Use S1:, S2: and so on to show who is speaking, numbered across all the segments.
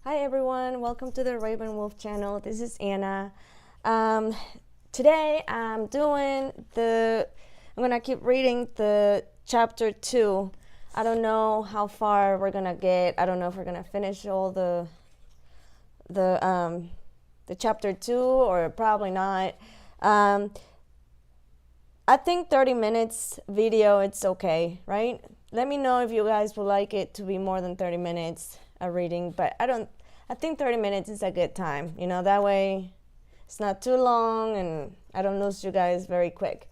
S1: Hi everyone, welcome to the Raven Wolf channel. This is Anna. Today I'm gonna keep reading the chapter 2. I don't know how far we're gonna get. I don't know if we're gonna finish all the chapter 2 or probably not. I think 30 minutes video, it's okay, right? Let me know if you guys would like it to be more than 30 minutes of reading, but I think 30 minutes is a good time. That way it's not too long and I don't lose you guys very quick.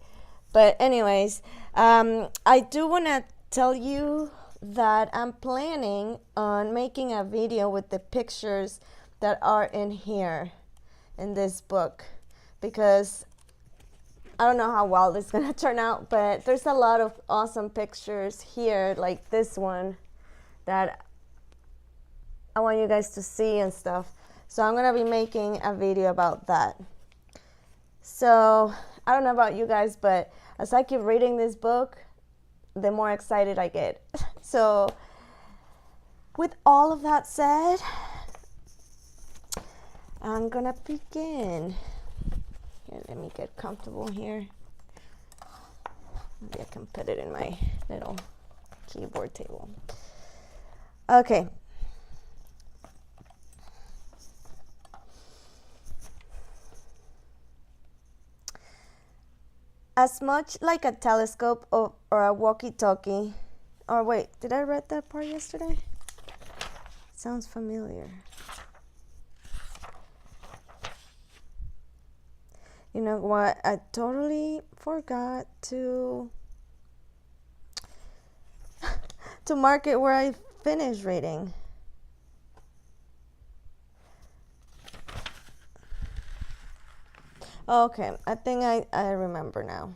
S1: But anyways, I do want to tell you that I'm planning on making a video with the pictures that are in here in this book, because I don't know how well this is going to turn out, but there's a lot of awesome pictures here, like this one that I want you guys to see and stuff. So I'm going to be making a video about that. So I don't know about you guys, but as I keep reading this book, the more excited I get. So with all of that said, I'm going to begin. Here, let me get comfortable here. Maybe I can put it in my little keyboard table. Okay. As much like a telescope or a walkie-talkie, or wait, did I read that part yesterday? Sounds familiar. You know what? I totally forgot to mark it where I finished reading. Okay, I think I remember now.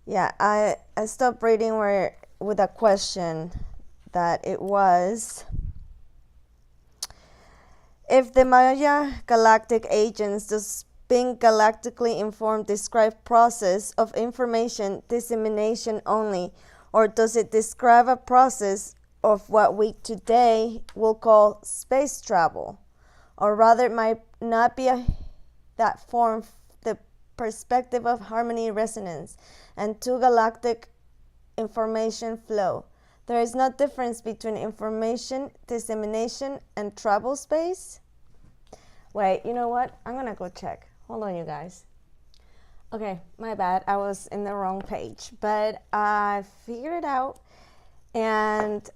S1: Yeah, I stopped reading with a question that it was, if the Maya galactic agents, those being galactically informed, describe process of information dissemination only, or does it describe a process of what we today will call space travel, or rather it might not be that form the perspective of harmony resonance and two galactic information flow. There is no difference between information dissemination and travel space. Wait, you know what? I'm gonna go check. Hold on, you guys. Okay, my bad. I was in the wrong page, but I figured it out, and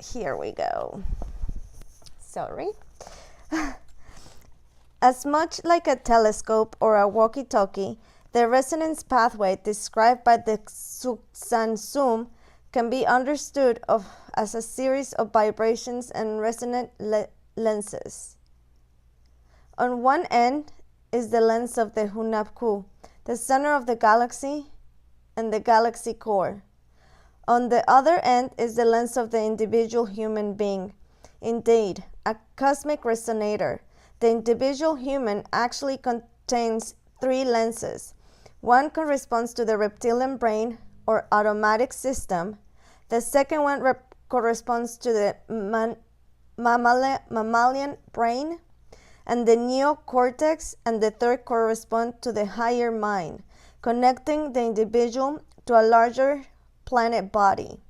S1: here we go. Sorry. As much like a telescope or a walkie-talkie, the resonance pathway described by the Sansum can be understood as a series of vibrations and resonant lenses. On one end is the lens of the Hunabku, the center of the galaxy and the galaxy core. On the other end is the lens of the individual human being. Indeed, a cosmic resonator. The individual human actually contains 3 lenses. One corresponds to the reptilian brain or automatic system. The second one corresponds to the mammalian brain and the neocortex, and the third corresponds to the higher mind, connecting the individual to a larger planet body.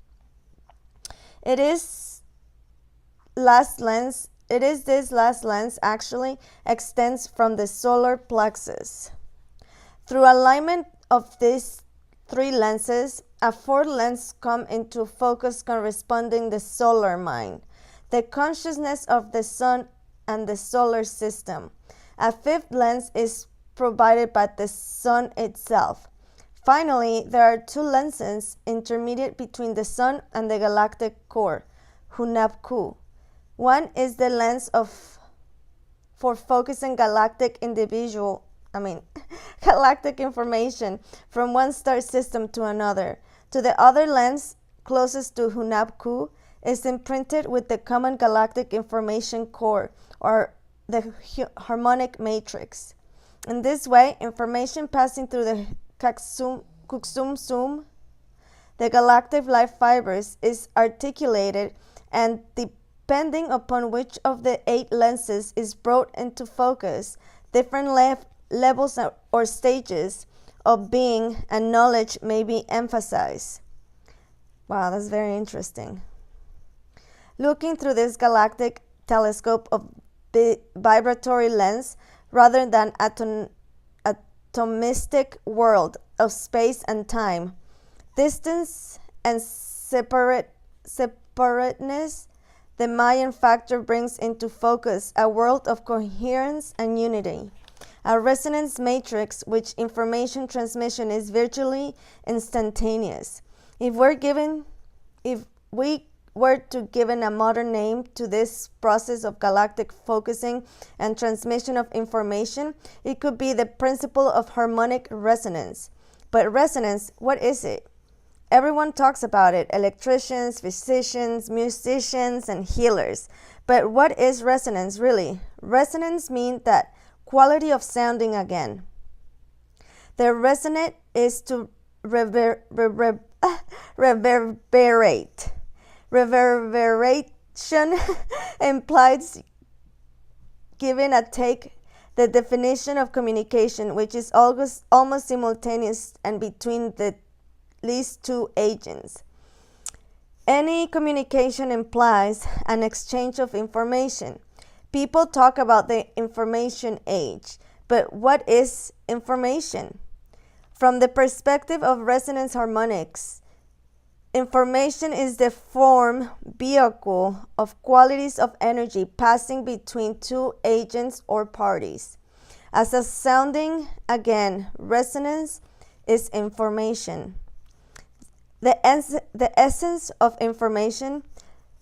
S1: It is this last lens actually extends from the solar plexus. Through alignment of these 3 lenses, a 4th lens comes into focus corresponding the solar mind, the consciousness of the sun and the solar system. A 5th lens is provided by the sun itself. Finally, there are 2 lenses intermediate between the sun and the galactic core, Hunabku. One is the lens for focusing galactic information from one star system to another. To the other lens, closest to Hunabku, is imprinted with the common galactic information core, or the harmonic matrix. In this way, information passing through the Kuksum the galactic life fibers is articulated, and depending upon which of the 8 lenses is brought into focus, different levels or stages of being and knowledge may be emphasized. Wow, that's very interesting. Looking through this galactic telescope of vibratory lens rather than atomistic world of space and time, distance and separateness, the Mayan factor brings into focus a world of coherence and unity, a resonance matrix which information transmission is virtually instantaneous. If we were to given a modern name to this process of galactic focusing and transmission of information, it could be the principle of harmonic resonance. But resonance, what is it? Everyone talks about it, electricians, physicians, musicians, and healers. But what is resonance really? Resonance means that quality of sounding again. The resonate is to reverberate. Reverberation implies giving a take, the definition of communication, which is almost simultaneous and between the least 2 agents. Any communication implies an exchange of information. People talk about the information age, but what is information? From the perspective of resonance harmonics, information is the form, vehicle of qualities of energy passing between 2 agents or parties. As a sounding, again, resonance is information. The essence of information,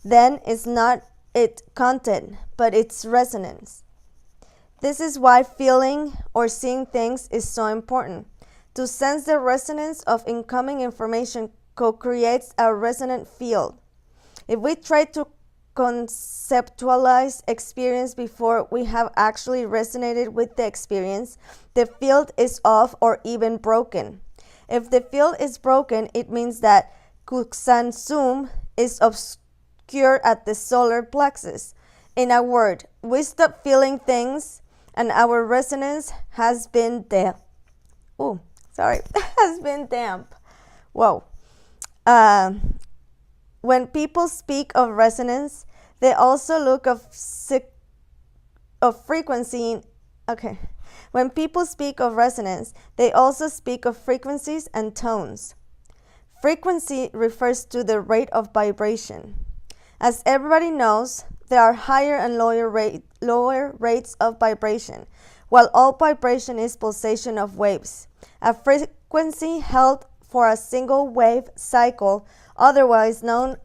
S1: then, is not its content, but its resonance. This is why feeling or seeing things is so important. To sense the resonance of incoming information co-creates a resonant field. If we try to conceptualize experience before we have actually resonated with the experience, the field is off or even broken. If the field is broken, it means that Kuxansum is obscure at the solar plexus. In a word, we stop feeling things and our resonance has been damp. Has been damp. Whoa. When people speak of resonance, they also look of frequency. Okay. When people speak of resonance, they also speak of frequencies and tones. Frequency refers to the rate of vibration. As everybody knows, there are higher and lower rates of vibration, while all vibration is pulsation of waves. A frequency held for a single wave cycle, otherwise known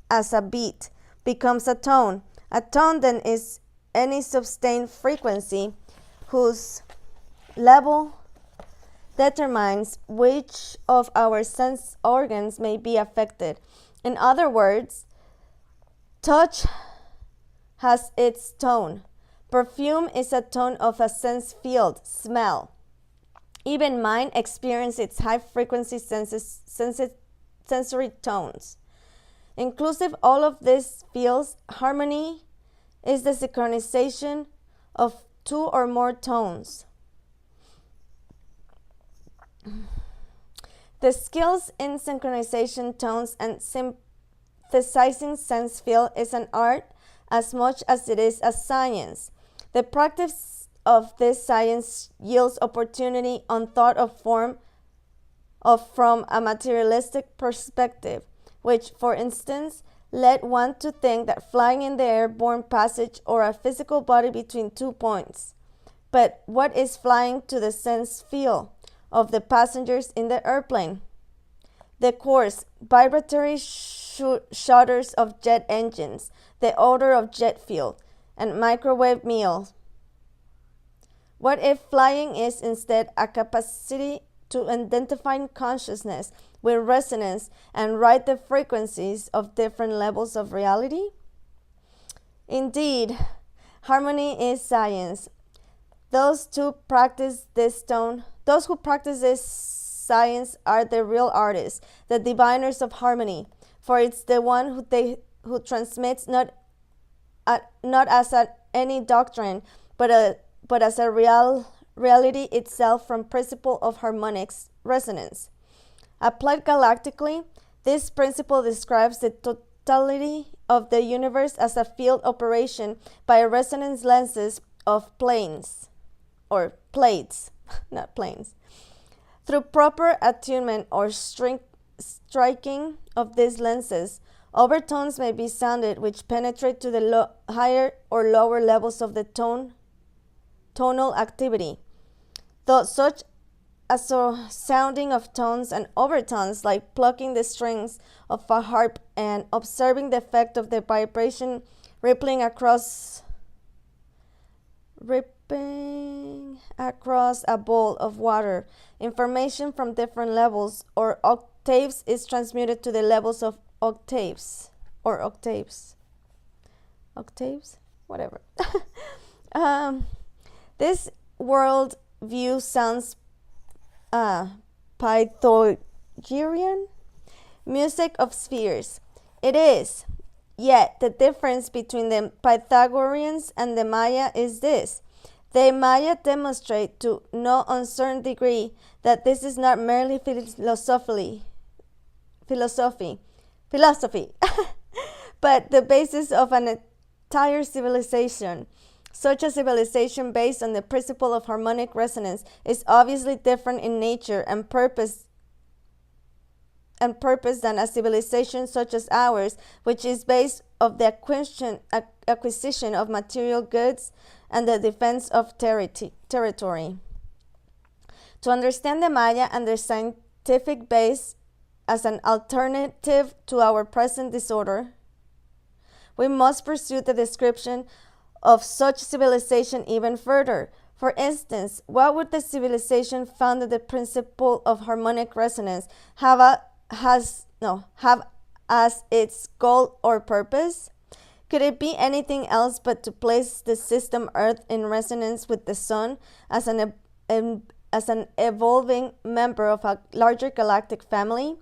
S1: as a beat, becomes a tone. A tone then is any sustained frequency whose level determines which of our sense organs may be affected. In other words, touch has its tone. Perfume is a tone of a sense field, smell. Even mind experiences its high-frequency sensory tones. Inclusive all of these fields, harmony is the synchronization of 2 or more tones. The skills in synchronization tones and synthesizing sense field is an art as much as it is a science. The practice of this science yields opportunity on thought from a materialistic perspective, which, for instance, led one to think that flying in the airborne passage or a physical body between 2 points. But what is flying to the sense field of the passengers in the airplane? The coarse, vibratory shudders of jet engines, the odor of jet fuel, and microwave meals. What if flying is instead a capacity to identify consciousness with resonance and ride the frequencies of different levels of reality? Indeed, harmony is science. Those who practice this science are the real artists, the diviners of harmony, for it's the one who transmits not as any doctrine, but as a reality itself from principle of harmonic resonance. Applied galactically, this principle describes the totality of the universe as a field operation by resonance lenses of planes, or plates, not planes. Through proper attunement or striking of these lenses, overtones may be sounded which penetrate to the higher or lower levels of the tonal activity. Though such as a sounding of tones and overtones, like plucking the strings of a harp and observing the effect of the vibration rippling across a bowl of water, information from different levels or octaves is transmuted to the levels of octaves, whatever. This world view sounds Pythagorean, music of spheres. It is. Yet the difference between the Pythagoreans and the Maya is this. The Maya demonstrate to no uncertain degree that this is not merely philosophy, but the basis of an entire civilization. Such a civilization based on the principle of harmonic resonance is obviously different in nature and purpose than a civilization such as ours, which is based on the acquisition of material goods and the defense of territory. To understand the Maya and their scientific base as an alternative to our present disorder, we must pursue the description of such civilization even further. For instance, what would the civilization founded the principle of harmonic resonance have as its goal or purpose? Could it be anything else but to place the system Earth in resonance with the Sun as an evolving member of a larger galactic family?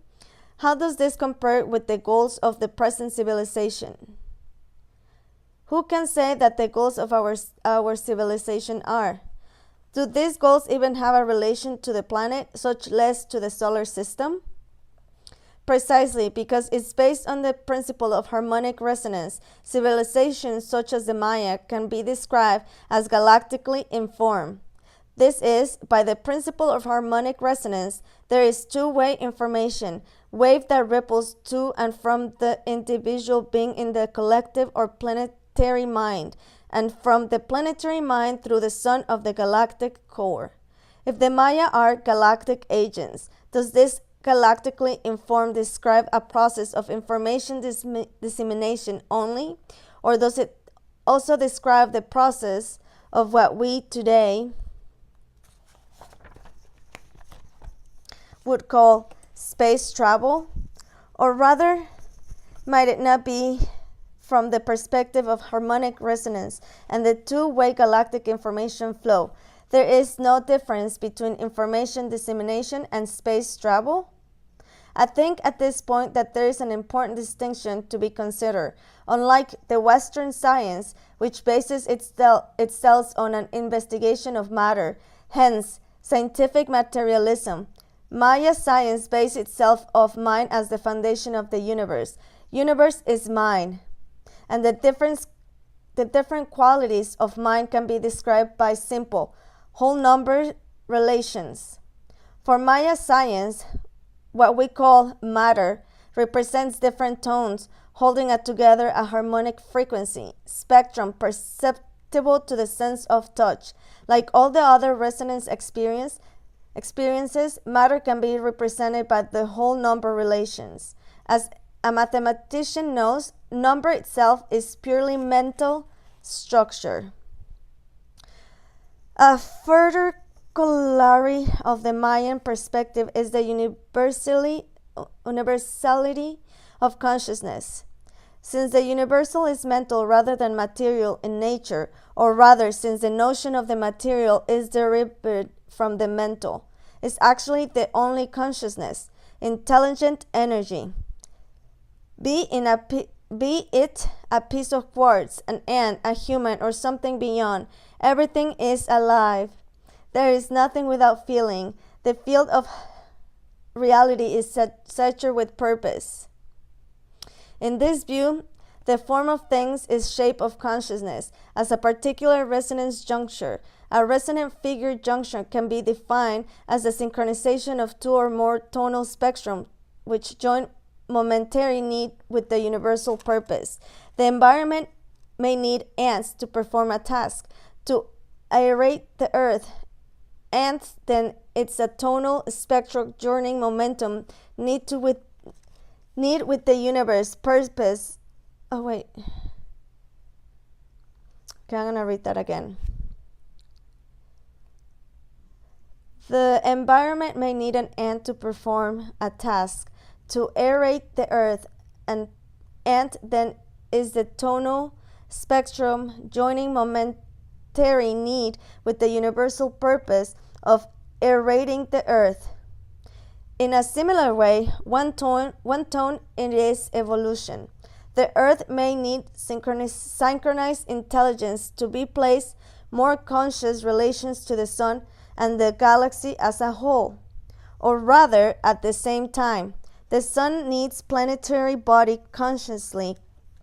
S1: How does this compare with the goals of the present civilization? Who can say that the goals of our civilization are? Do these goals even have a relation to the planet, such less to the solar system? Precisely because it's based on the principle of harmonic resonance, civilizations such as the Maya can be described as galactically informed. This is, by the principle of harmonic resonance, there is two-way information, wave that ripples to and from the individual being in the collective or planetary mind, and from the planetary mind through the sun of the galactic core. If the Maya are galactic agents, does this galactically informed describe a process of information dissemination only, or does it also describe the process of what we today would call space travel? Or rather, might it not be from the perspective of harmonic resonance and the two-way galactic information flow, there is no difference between information dissemination and space travel? I think at this point that there is an important distinction to be considered. Unlike the Western science, which bases itself on an investigation of matter, hence scientific materialism, Maya science bases itself on mind as the foundation of the universe. Universe is mind, and the different qualities of mind can be described by simple whole number relations. For Maya science, what we call matter represents different tones holding together a harmonic frequency spectrum perceptible to the sense of touch. Like all the other resonance experiences, matter can be represented by the whole number relations. As a mathematician knows, number itself is purely mental structure. A further corollary of the Mayan perspective is the universality of consciousness. Since the universal is mental rather than material in nature, or rather since the notion of the material is derived from the mental, is actually the only consciousness, intelligent energy. Be it a piece of quartz, an ant, a human, or something beyond, everything is alive. There is nothing without feeling. The field of reality is saturated with purpose. In this view, the form of things is shape of consciousness as a particular resonance juncture. A resonant figure junction can be defined as the synchronization of two or more tonal spectrums which join momentary need with the universal purpose. The environment may need ants to perform a task, to aerate the earth, and then it's a tonal spectral journeying momentum need with the universe purpose. Oh wait. Okay, I'm gonna read that again. The environment may need an ant to perform a task, to aerate the earth, and then is the tonal spectrum joining momentary need with the universal purpose of aerating the earth. In a similar way, one tone in its evolution. The earth may need synchronized intelligence to be placed more conscious relations to the sun and the galaxy as a whole, or rather at the same time. The sun needs planetary body consciously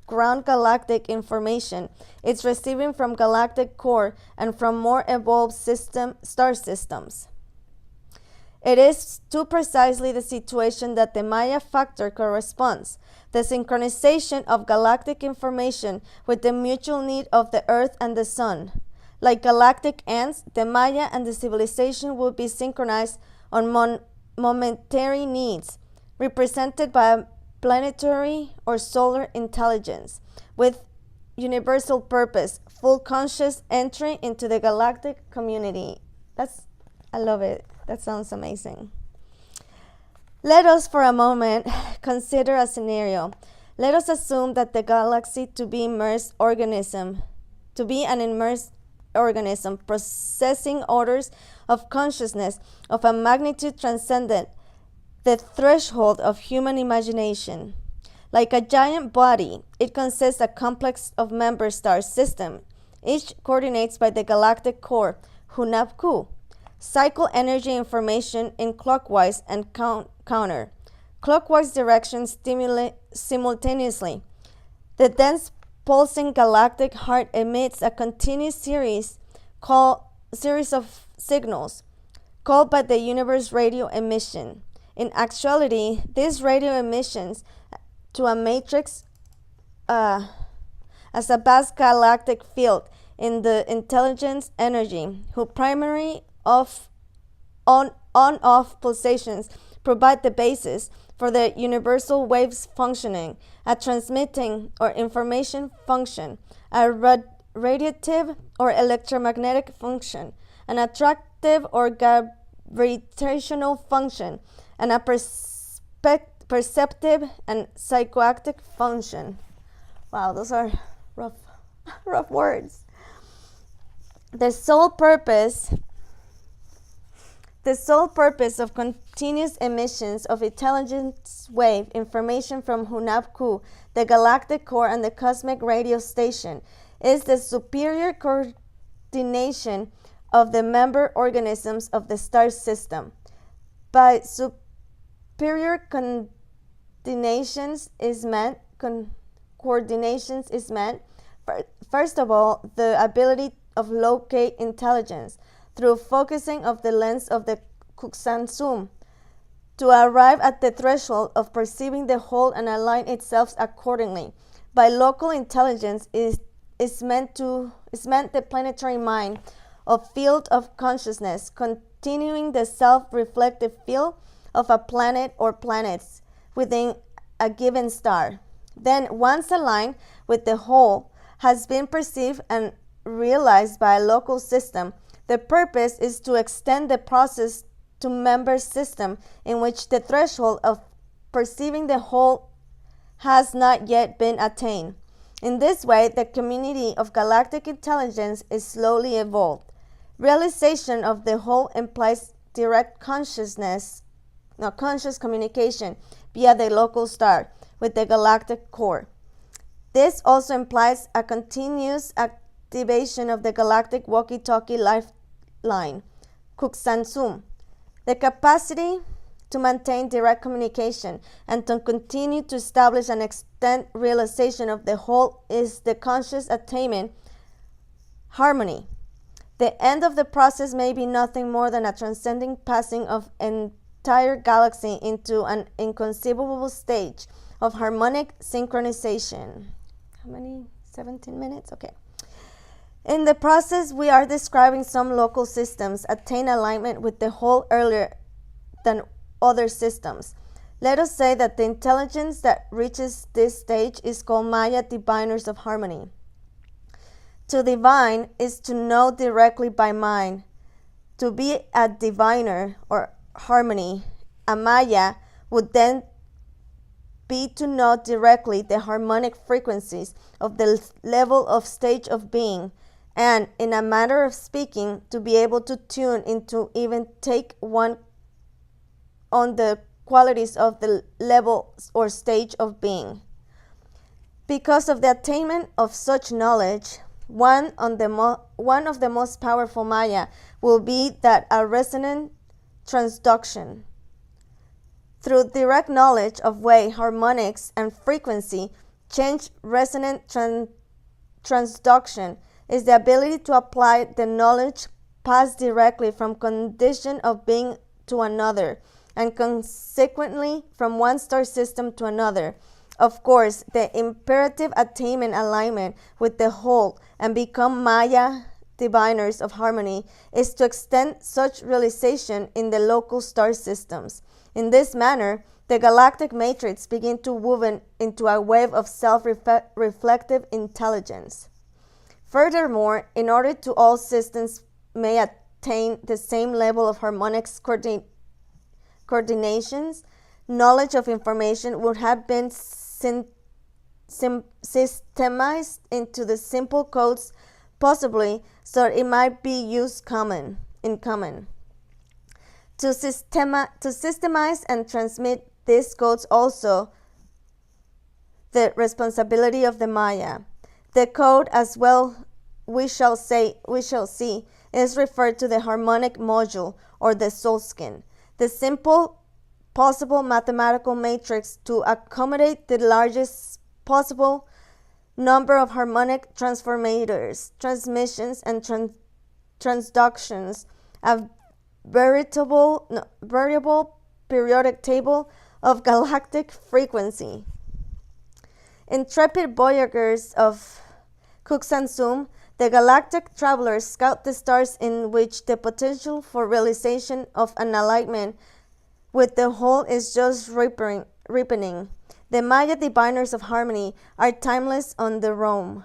S1: ground galactic information it's receiving from galactic core and from more evolved star systems. It is to precisely the situation that the Mayan Factor corresponds, the synchronization of galactic information with the mutual need of the Earth and the Sun. Like galactic ants, the Maya and the civilization would be synchronized on momentary needs, represented by a planetary or solar intelligence, with universal purpose, full conscious entry into the galactic community. I love it. That sounds amazing. Let us for a moment consider a scenario. Let us assume that the galaxy to be an immersed organism processing orders of consciousness of a magnitude transcendent the threshold of human imagination. Like a giant body, it consists a complex of member star system. Each coordinates by the galactic core, Hunabku. Cycle energy information in clockwise and counter clockwise directions simultaneously. The dense pulsing galactic heart emits a continuous series of signals called by the universe radio emission. In actuality, these radio emissions to a matrix as a vast galactic field in the intelligence energy, whose primary on-off pulsations provide the basis for the universal waves functioning, a transmitting or information function, a radiative or electromagnetic function, an attractive or gravitational function, and a perceptive and psychoactive function. Wow, those are rough words. The sole purpose of continuous emissions of intelligence wave information from Hunabku, the galactic core, and the cosmic radio station is the superior coordination of the member organisms of the star system. By superior coordinations is meant, first of all, the ability of locate intelligence through focusing of the lens of the Kuxan to arrive at the threshold of perceiving the whole and align itself accordingly. By local intelligence is meant the planetary mind of field of consciousness, continuing the self-reflective field of a planet or planets within a given star. Then, once aligned with the whole, has been perceived and realized by a local system. The purpose is to extend the process to member system in which the threshold of perceiving the whole has not yet been attained. In this way, the community of galactic intelligence is slowly evolved. Realization of the whole implies direct conscious communication via the local star with the galactic core. This also implies a continuous activation of the galactic walkie-talkie lifeline, Kuksansum. The capacity to maintain direct communication and to continue to establish and extend realization of the whole is the conscious attainment harmony. The end of the process may be nothing more than a transcending passing of entire galaxy into an inconceivable stage of harmonic synchronization. How many? 17 minutes? Okay. In the process, we are describing some local systems attain alignment with the whole earlier than other systems. Let us say that the intelligence that reaches this stage is called Maya diviners of harmony. To divine is to know directly by mind. To be a diviner or harmony, a Maya would then be to know directly the harmonic frequencies of the level of stage of being, and in a manner of speaking, to be able to tune into even take one on the qualities of the level or stage of being. Because of the attainment of such knowledge, one of the most powerful Maya will be that a resonant transduction. Through direct knowledge of way, harmonics, and frequency, change resonant transduction is the ability to apply the knowledge passed directly from condition of being to another, and consequently from one star system to another. Of course, the imperative attainment alignment with the whole and become Maya diviners of harmony is to extend such realization in the local star systems. In this manner, the galactic matrix begins to woven into a wave of self-reflective intelligence. Furthermore, in order to all systems may attain the same level of harmonics coordinations, knowledge of information would have been systemized into the simple codes possibly so that it might be used in common. To systemize and transmit these codes also the responsibility of the Maya. The code, as well we shall see, is referred to the harmonic module or the soul skin, the simple possible mathematical matrix to accommodate the largest possible number of harmonic transformators, transmissions, and transductions, a variable periodic table of galactic frequency. Intrepid voyagers of Kuksansum, the galactic travelers scout the stars in which the potential for realization of an alignment with the whole is just ripening. The Maya diviners of harmony are timeless on the roam.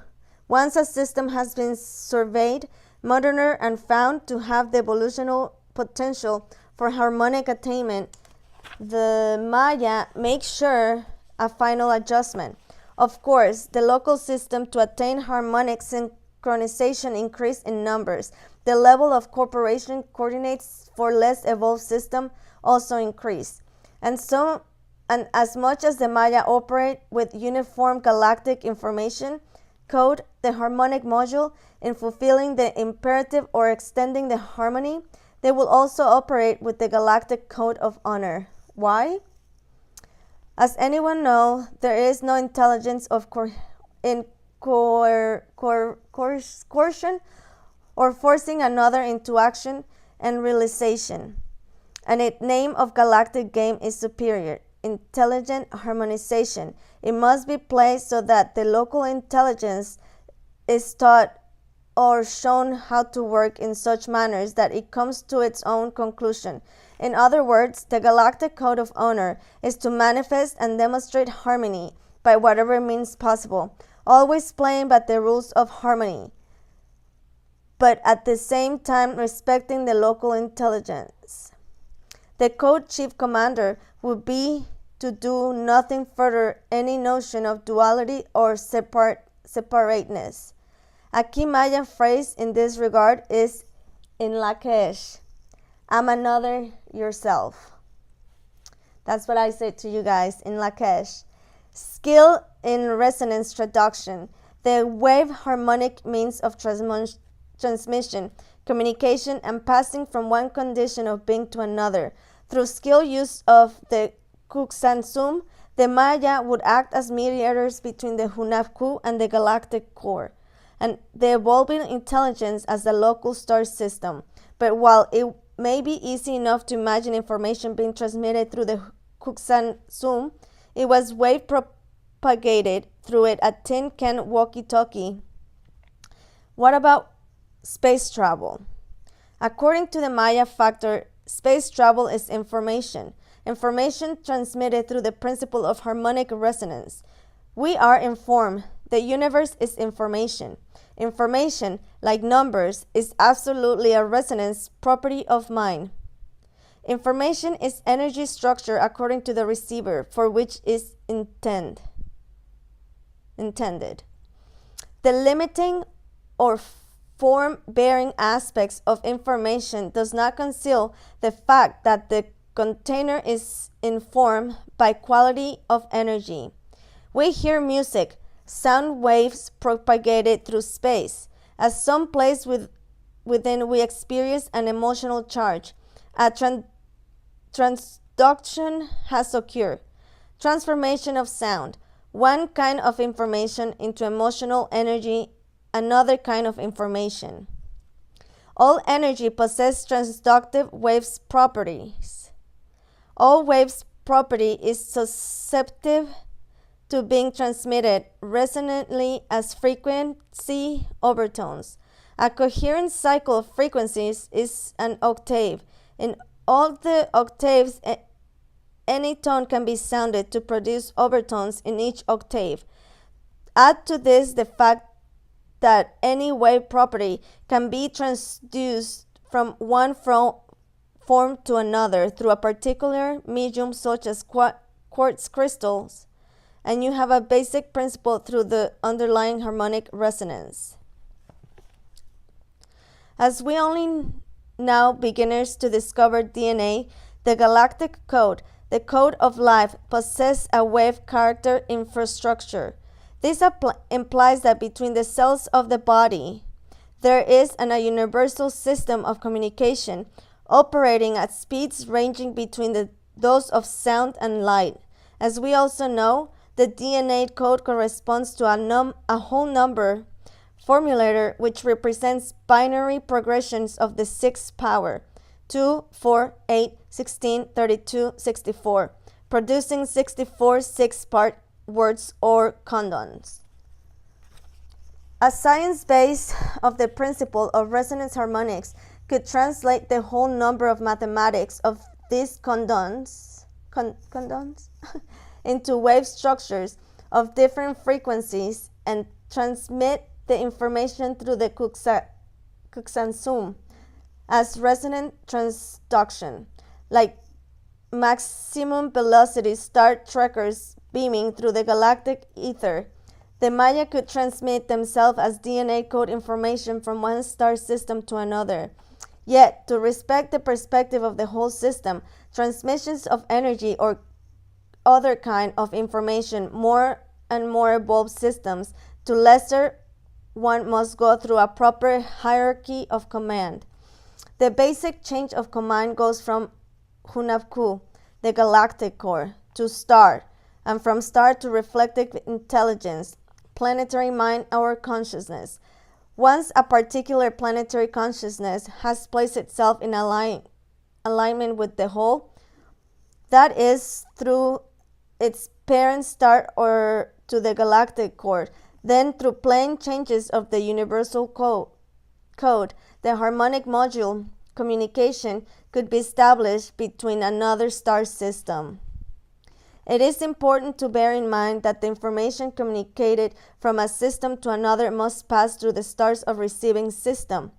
S1: Once a system has been surveyed, modernized, and found to have the evolutional potential for harmonic attainment, the Maya make sure a final adjustment. Of course, the local system to attain harmonic synchronization increase in numbers. The level of cooperation coordinates for less evolved system also increase. And as much as the Maya operate with uniform galactic information code, the harmonic module, in fulfilling the imperative or extending the harmony, they will also operate with the galactic code of honor. Why? As anyone knows, there is no intelligence of coercion or forcing another into action and realization. And its name of galactic game is superior, intelligent harmonization. It must be placed so that the local intelligence is taught or shown how to work in such manners that it comes to its own conclusion. In other words, the galactic code of honor is to manifest and demonstrate harmony by whatever means possible, always playing by the rules of harmony, but at the same time respecting the local intelligence. The code chief commander would be to do nothing further any notion of duality or separateness. A key Mayan phrase in this regard is in Lakesh. I'm another yourself. That's what I said to you guys in Lakesh. Skill in resonance traduction. The wave harmonic means of transmission, communication, and passing from one condition of being to another. Through skill use of the Kuksansum, the Maya would act as mediators between the Hunabku and the galactic core, and the evolving intelligence as the local star system. But while it may be easy enough to imagine information being transmitted through the Kuksansum, it was wave propagated through it a tin can walkie-talkie. What about space travel? According to the Mayan Factor, space travel is information. Information transmitted through the principle of harmonic resonance. We are informed. The universe is information. Information, like numbers, is absolutely a resonance property of mind. Information is energy structure according to the receiver, for which is intended. The limiting or form-bearing aspects of information does not conceal the fact that the container is informed by quality of energy. We hear music, sound waves propagated through space. At some place within we experience an emotional charge. A transduction has occurred. Transformation of sound. One kind of information into emotional energy, another kind of information. All energy possesses transductive waves properties. All waves property is susceptible to being transmitted resonantly as frequency overtones. A coherent cycle of frequencies is an octave. In all the octaves, any tone can be sounded to produce overtones in each octave. Add to this the fact that any wave property can be transduced from one form to another through a particular medium such as quartz crystals, and you have a basic principle through the underlying harmonic resonance. As we only now beginners to discover DNA, the galactic code, the code of life, possesses a wave character infrastructure. This implies that between the cells of the body, there is a universal system of communication operating at speeds ranging between those of sound and light. As we also know, the DNA code corresponds to a whole number formulator which represents binary progressions of the sixth power, 2, 4, 8, 16, 32, 64, producing 64 six-part words or codons. A science base of the principle of resonance harmonics could translate the whole number of mathematics of these codons into wave structures of different frequencies and transmit the information through the Kuksansum as resonant transduction, like maximum velocity Star Trekkers beaming through the galactic ether. The Maya could transmit themselves as DNA code information from one star system to another. Yet, to respect the perspective of the whole system, transmissions of energy or other kind of information, more and more evolved systems, to lesser one must go through a proper hierarchy of command. The basic change of command goes from Hunabku, the galactic core, to star, and from star to reflective intelligence, planetary mind or consciousness. Once a particular planetary consciousness has placed itself in alignment with the whole, that is through its parent star or to the galactic core, then through plane changes of the universal code, the harmonic module communication could be established between another star system. It is important to bear in mind that the information communicated from a system to another must pass through the stars of receiving system.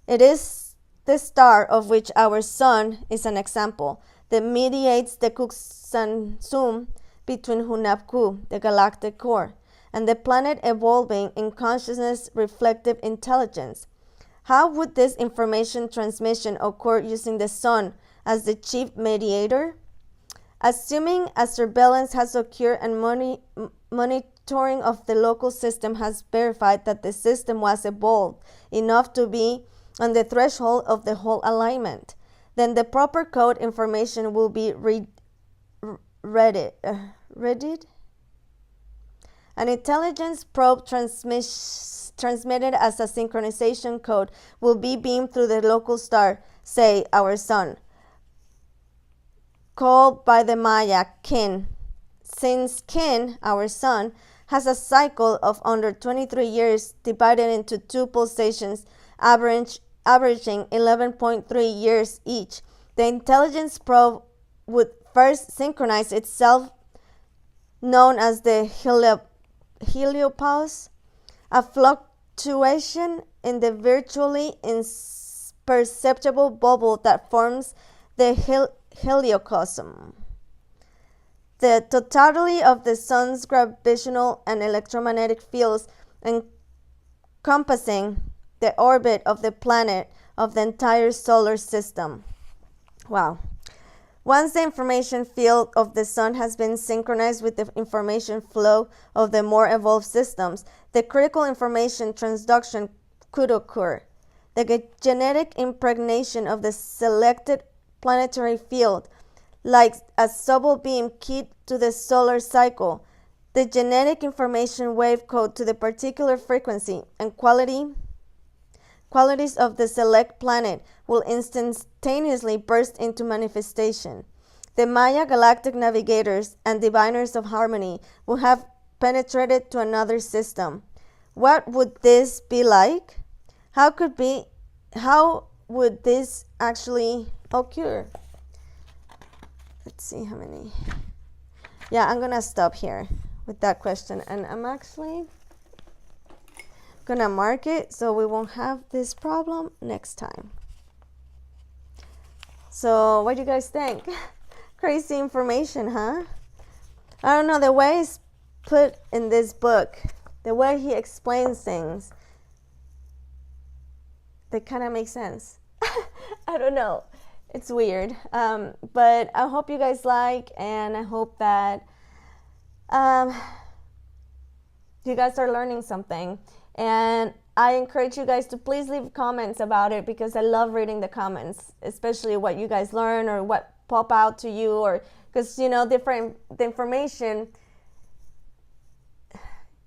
S1: It is the star of which our sun is an example that mediates the Kuksansum between Hunabku, the galactic core, and the planet evolving in consciousness reflective intelligence. How would this information transmission occur using the sun as the chief mediator? Assuming a surveillance has occurred and monitoring of the local system has verified that the system was evolved enough to be on the threshold of the whole alignment, then the proper code information will be readied. An intelligence probe transmitted as a synchronization code will be beamed through the local star, say our sun, called by the Maya Kin. Since Kin, our sun, has a cycle of under 23 years divided into two pulsations, averaging 11.3 years each, the intelligence probe would first synchronize itself, known as the heliopause, a fluctuation in the virtually imperceptible bubble that forms the heliocosm. The totality of the sun's gravitational and electromagnetic fields encompassing the orbit of the planet of the entire solar system. Wow. Once the information field of the sun has been synchronized with the information flow of the more evolved systems, the critical information transduction could occur. The genetic impregnation of the selected planetary field, like a subtle beam keyed to the solar cycle, the genetic information wave code to the particular frequency and qualities of the select planet will instantaneously burst into manifestation. The Maya galactic navigators and diviners of harmony will have penetrated to another system. What would this be like? How would this actually occur? Let's see how many. Yeah, I'm gonna stop here with that question, and I'm actually gonna mark it so we won't have this problem next time. So what do you guys think? Crazy information, huh? I don't know, the way it's put in this book, the way he explains things, they kind of make sense. I don't know. It's weird, but I hope you guys like, and I hope that you guys are learning something. And I encourage you guys to please leave comments about it, because I love reading the comments, especially what you guys learn or what pop out to you, or because the information,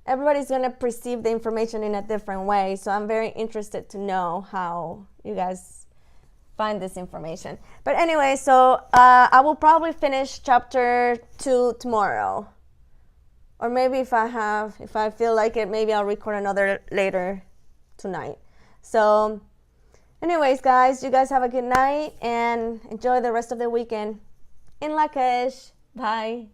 S1: everybody's going to perceive the information in a different way. So I'm very interested to know how you guys find this information. But anyway, so I will probably finish chapter 2 tomorrow, or maybe if I feel like it, maybe I'll record another later tonight. So anyways, guys, you guys have a good night and enjoy the rest of the weekend in Lakesh. Bye.